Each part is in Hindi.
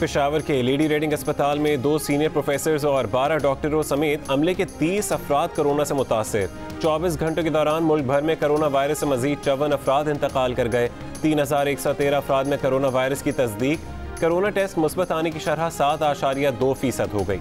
पेशावर के लेडी रेडिंग अस्पताल में 2 सीनियर प्रोफेसर्स और 12 डॉक्टरों समेत अमले के 30 अफराद कोरोना से मुतासिर। 24 घंटों के दौरान मुल्क भर में कोरोना वायरस से मजीद 54 अफराद इंतकाल कर गए। 3113 अफराद में कोरोना वायरस की तस्दीक। कोरोना टेस्ट मुस्बत आने की शरह 7.2% हो गई।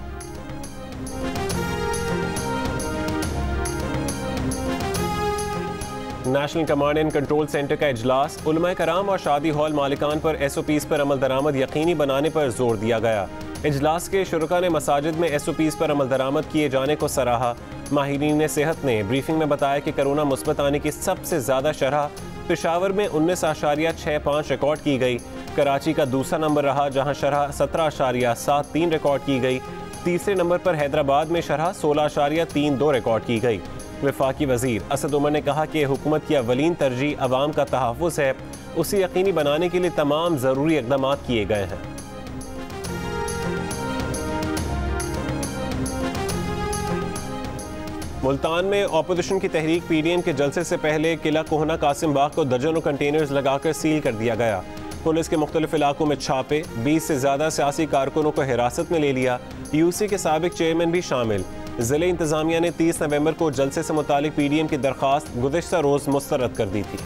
National command and control centre का इजलास। उलमाए कराम और शादी हॉल मालिकान पर SOPs पर अमल दरामद यकीनी बनाने पर जोर दिया गया। इजलास के शुरका ने मसाजिद में SOPs पर अमल दरामद किए जाने को सराहा। माहिरीन सेहत ने ब्रीफिंग में बताया कि कोरोना मुस्बत आने की सबसे ज़्यादा शरह पेशावर में 19.65 रिकॉर्ड की गई। कराची का दूसरा नंबर रहा जहाँ शरह 17.73 रिकॉर्ड की गई। तीसरे नंबर पर हैदराबाद में शरह 16.32 रिकॉर्ड की गई। वफाकी वजीर असद उमर ने कहा कि हुकूमत की अवलीन तरजीह अवाम का तहफ़्फ़ुज़ है, उसे यकीनी बनाने के लिए तमाम ज़रूरी इक़दाम किए गए हैं। मुल्तान में अपोजिशन की तहरीक PDM के जलसे से पहले किला कोहना कासिम बाग को दर्जनों कंटेनर्स लगाकर सील कर दिया गया। पुलिस के मुख्तलिफ इलाकों में छापे, 20 से ज़्यादा सियासी कारकुनों को हिरासत में ले लिया। UC के साबिक चेयरमैन भी शामिल। ज़िले इंतज़ामिया ने 30 नवंबर को जलसे से मुतालिक PDM की दरख्वास्त गुज़िश्ता रोज़ मुस्तरद कर दी थी।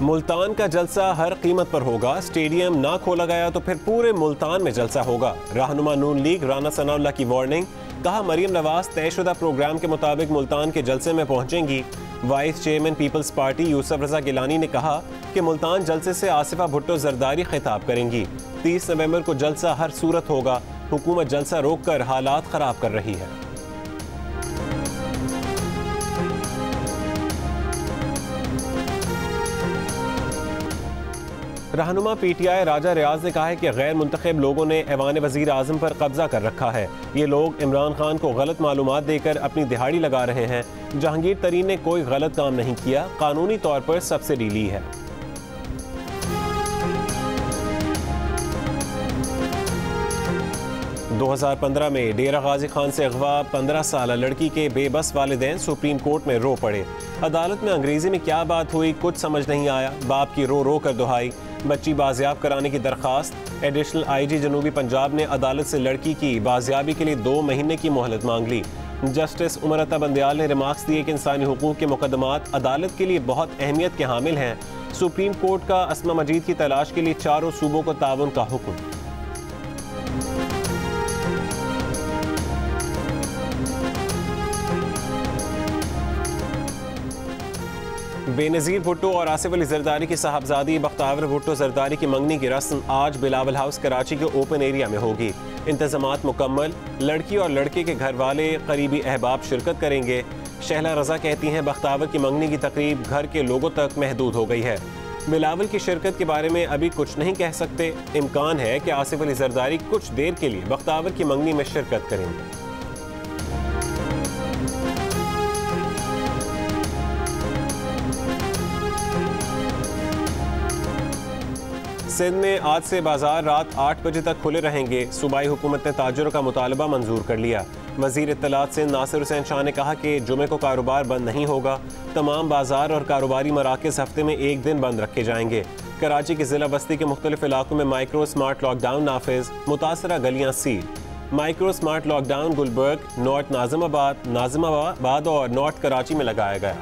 मुल्तान का जलसा हर कीमत पर होगा। स्टेडियम ना खोला गया तो फिर पूरे मुल्तान में जलसा होगा। रहनुमा नून लीग राना सनाउल्लाह की वार्निंग। कहा मरियम नवाज तयशुदा प्रोग्राम के मुताबिक मुल्तान के जलसे में पहुंचेंगी। Vice chairman peoples party Yusuf Raza Gilani ने कहा कि मुल्तान जलसे से आसिफा भुट्टो जरदारी खिताब करेंगी। 30 नवंबर को जलसा हर सूरत होगा। हुकूमत जलसा रोककर हालात खराब कर रही है। रहनुमा PTI राजा रियाज ने कहा है कि गैर मुंतखब लोगों ने ऐवान वज़ीर आज़म पर कब्जा कर रखा है। ये लोग इमरान खान को गलत मालूमात देकर अपनी दिहाड़ी लगा रहे हैं। जहांगीर तरीन ने कोई गलत काम नहीं किया, कानूनी तौर पर सब्सिडी ली है। – 2015 में डेरा गाजी खान से अगवा 15 साल लड़की के बेबस वालिदैन सुप्रीम कोर्ट में रो पड़े। अदालत में अंग्रेजी में क्या बात हुई कुछ समझ नहीं आया। बाप की रो रो कर दुहाई। बच्ची बाजियाब कराने की दरखास्त। एडिशनल IG जनूबी पंजाब ने अदालत से लड़की की बाजियाबी के लिए 2 महीने की मोहलत मांग ली। जस्टिस उमर अता बंदयाल ने रिमार्क्स दिए कि इंसानी हुकूक के मुकदमात अदालत के लिए बहुत अहमियत के हामिल हैं। सुप्रीम कोर्ट का अस्मा मजीद की तलाश के लिए चारों सूबों को ताउन का हुक्म। बेनज़ीर भुट्टो और आसिफ अली जरदारी की साहबजादी बख्तावर भुट्टो जरदारी की मंगनी की रस्म आज बिलावल हाउस कराची के ओपन एरिया में होगी। इंतज़ामात मुकम्मल। लड़की और लड़के के घर वाले करीबी अहबाब शिरकत करेंगे। शहला रजा कहती हैं बख्तावर की मंगनी की तकरीब घर के लोगों तक महदूद हो गई है। बिलावल की शिरकत के बारे में अभी कुछ नहीं कह सकते। इम्कान है कि आसिफ अली जरदारी कुछ देर के लिए बख्तावर की मंगनी में शिरकत करेंगे। सिंध में आज से बाजार रात 8 बजे तक खुले रहेंगे। सूबाई हुकूमत ने ताजरों का मुतालबा मंजूर कर लिया। वजीर इत्तलात सिंध नासिर हुसैन शाह ने कहा कि जुमे को कारोबार बंद नहीं होगा। तमाम बाजार और कारोबारी मराकज़ हफ्ते में 1 दिन बंद रखे जाएंगे। कराची के जिला बस्ती के मुख्तलिफ इलाकों में माइक्रो स्मार्ट लॉकडाउन नाफिज। मुतासरा गलियाँ सील। Micro smart lockdown Gulberg, north Nazimabad और नॉर्थ कराची में लगाया गया।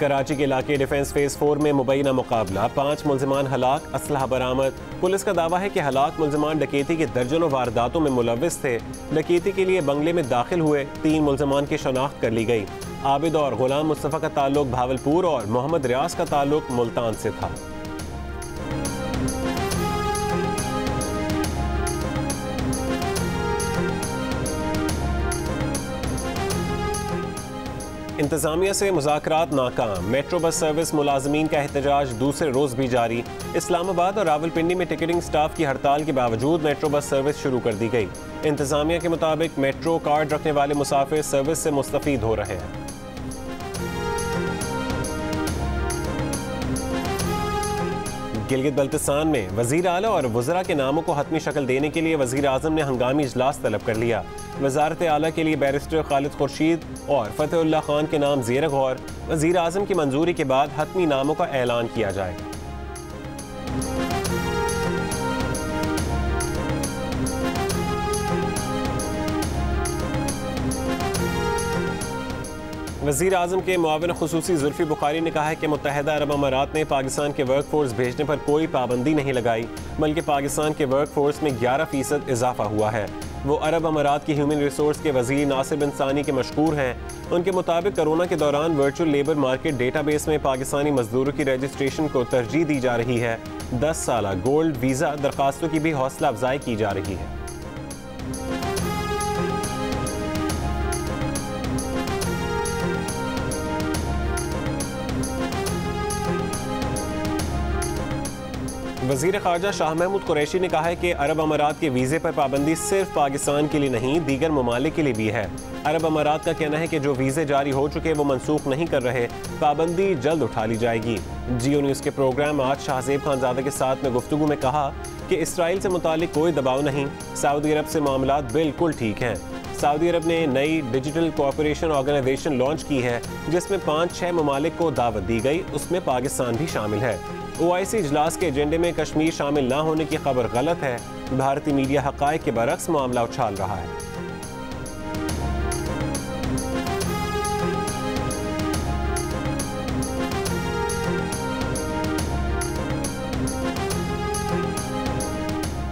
कराची के इलाके डिफेंस फेज 4 में मुबैना मुकाबला। 5 मुल्जिमान हलाक, असलहा बरामद। पुलिस का दावा है कि हलाक मुल्जिमान डकैती की दर्जनों वारदातों में मुलव्विस थे। डकैती के लिए बंगले में दाखिल हुए 3 मुल्जिमान की शनाख्त कर ली गई। आबिद और गुलाम मुस्तफ़ा का ताल्लुक भावलपुर और मोहम्मद रियाज का ताल्लुक मुल्तान से था। इंतज़ामिया से मुज़ाकरात नाकाम। मेट्रो बस सर्विस मुलाजमीन का एहतजाज दूसरे रोज़ भी जारी। इस्लामाबाद और रावलपिंडी में टिकटिंग स्टाफ की हड़ताल के बावजूद मेट्रो बस सर्विस शुरू कर दी गई। इंतज़ामिया के मुताबिक मेट्रो कार्ड रखने वाले मुसाफिर सर्विस से मुस्तफ़ीद हो रहे हैं। गिलगित बल्तिस्तान में वज़ीर आला और वज़रा के नामों को हतमी शक्ल देने के लिए वज़ीर आज़म ने हंगामी इजलास तलब कर लिया। वज़ारत आला के लिए बैरिस्टर खालिद खुर्शीद और फ़तेहुल्लाह खान के नाम ज़ेर गौर। वज़ीर आज़म की मंजूरी के बाद हतमी नामों का ऐलान किया जाएगा। वज़ीर आज़म के मुआविन खुसूसी जुल्फ़ी बुखारी ने कहा है कि मुत्तहिदा अरब अमारात ने पाकिस्तान के वर्क फोर्स भेजने पर कोई पाबंदी नहीं लगाई, बल्कि पाकिस्तान के वर्क फोर्स में 11% इजाफा हुआ है। वो अरब अमारात की ह्यूमन रिसोर्स के वज़ीर नासिर बिन सानी के मशकूर हैं। उनके मुताबिक कोरोना के दौरान वर्चुअल लेबर मार्केट डेटाबेस में पाकिस्तानी मजदूरों की रजिस्ट्रेशन को तरजीह दी जा रही है। 10 साला गोल्ड वीज़ा दरखास्तों की भी हौसला अफजाई की जा रही है। वज़ीर ख़ारजा शाह महमूद कुरैशी ने कहा है कि अरब अमारात के वीज़े पर पाबंदी सिर्फ पाकिस्तान के लिए नहीं, दीगर ममालिक के लिए भी है। अरब अमारात का कहना है कि जो वीज़े जारी हो चुके वो मनसूख नहीं कर रहे, पाबंदी जल्द उठा ली जाएगी। जियो न्यूज़ के प्रोग्राम आज शाहज़ेब खानज़ादा के साथ में गुफ्तगू में कहा कि इसराइल से मुतालिक कोई दबाव नहीं, सऊदी अरब से मामलात बिल्कुल ठीक हैं। सऊदी अरब ने नई डिजिटल कोऑपरेशन ऑर्गेनाइजेशन लॉन्च की है, जिसमें 5-6 ममालिक को दावत दी गई, उसमें पाकिस्तान भी शामिल है। OIC इजलास के एजेंडे में कश्मीर शामिल न होने की खबर गलत है। भारतीय मीडिया हक़ाइक़ के बरक्स मामला उछाल रहा है।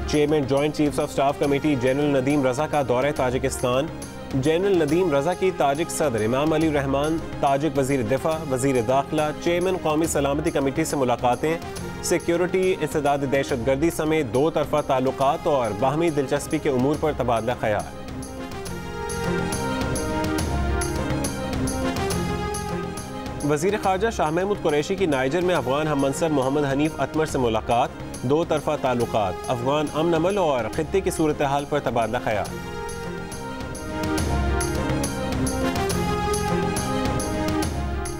Chairman joint chiefs of staff committee general Nadeem Raza का दौरा ताजिकिस्तान। जनरल नदीम रजा की ताजिक सदर इमाम अली रहमान, ताजिक वज़ीर दिफा, वज़ीर दाखिला, चेयरमैन कौमी सलामती कमेटी से मुलाकातें, सिक्योरिटी, इस्तेदाद दहशतगर्दी समेत 2 तरफ़ा ताल्लुकात और बाहमी दिलचस्पी के उमूर पर तबादला ख्याल। वज़ीर ख़ारजा शाह महमूद कुरैशी की नाइजर में अफगान हम मनसब मोहम्मद हनीफ अतमर से मुलाकात, 2 तरफ़ा ताल्लुकात, अफगान अमन अमल और ख़ित्ते की सूरत हाल पर तबादला ख्याल।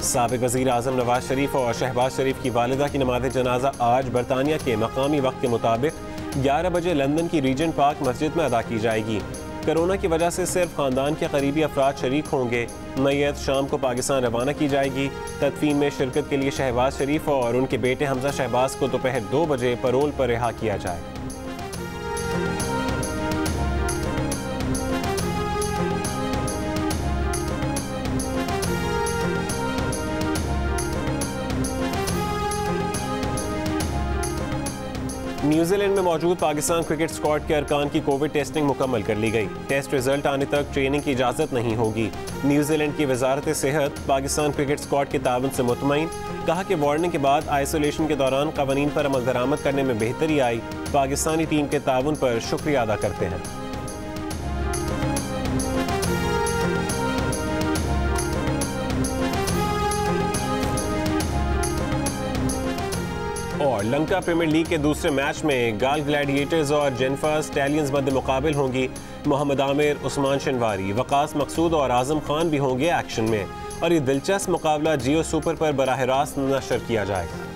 साबिक़ वज़ीर आज़म नवाज शरीफ और शहबाज शरीफ की वालिदा की नमाज़ जनाजा आज बरतानिया के मकामी वक्त के मुताबिक 11 बजे लंदन की रीजेंट पार्क मस्जिद में अदा की जाएगी। कोरोना की वजह से सिर्फ ख़ानदान के करीबी अफराद शरीक होंगे। मैयत शाम को पाकिस्तान रवाना की जाएगी। तदफीन में शिरकत के लिए शहबाज शरीफ और उनके बेटे हमजा शहबाज को दोपहर 2 बजे परोल पर रिहा किया जाएगा। न्यूजीलैंड में मौजूद पाकिस्तान क्रिकेट स्क्वाड के अरकान की कोविड टेस्टिंग मुकम्मल कर ली गई। टेस्ट रिजल्ट आने तक ट्रेनिंग की इजाज़त नहीं होगी। न्यूजीलैंड की वजारत सेहत पाकिस्तान क्रिकेट स्क्वाड के ताउन से मुतमईन, कहा कि वार्निंग के बाद आइसोलेशन के दौरान कवानीन पर अमल दरामद करने में बेहतरी आई। पाकिस्तानी टीम के ताउन पर शुक्रिया अदा करते हैं। और लंका प्रीमियर लीग के दूसरे मैच में गाल ग्लैडिएटर्स और जेनिफर स्टैलियंस मध्य मुकाबिल होंगी। मोहम्मद आमिर, उस्मान शनवारी, वकास मकसूद और आजम खान भी होंगे एक्शन में। और ये दिलचस्प मुकाबला जियो सुपर पर बराह रास्त नशर किया जाएगा।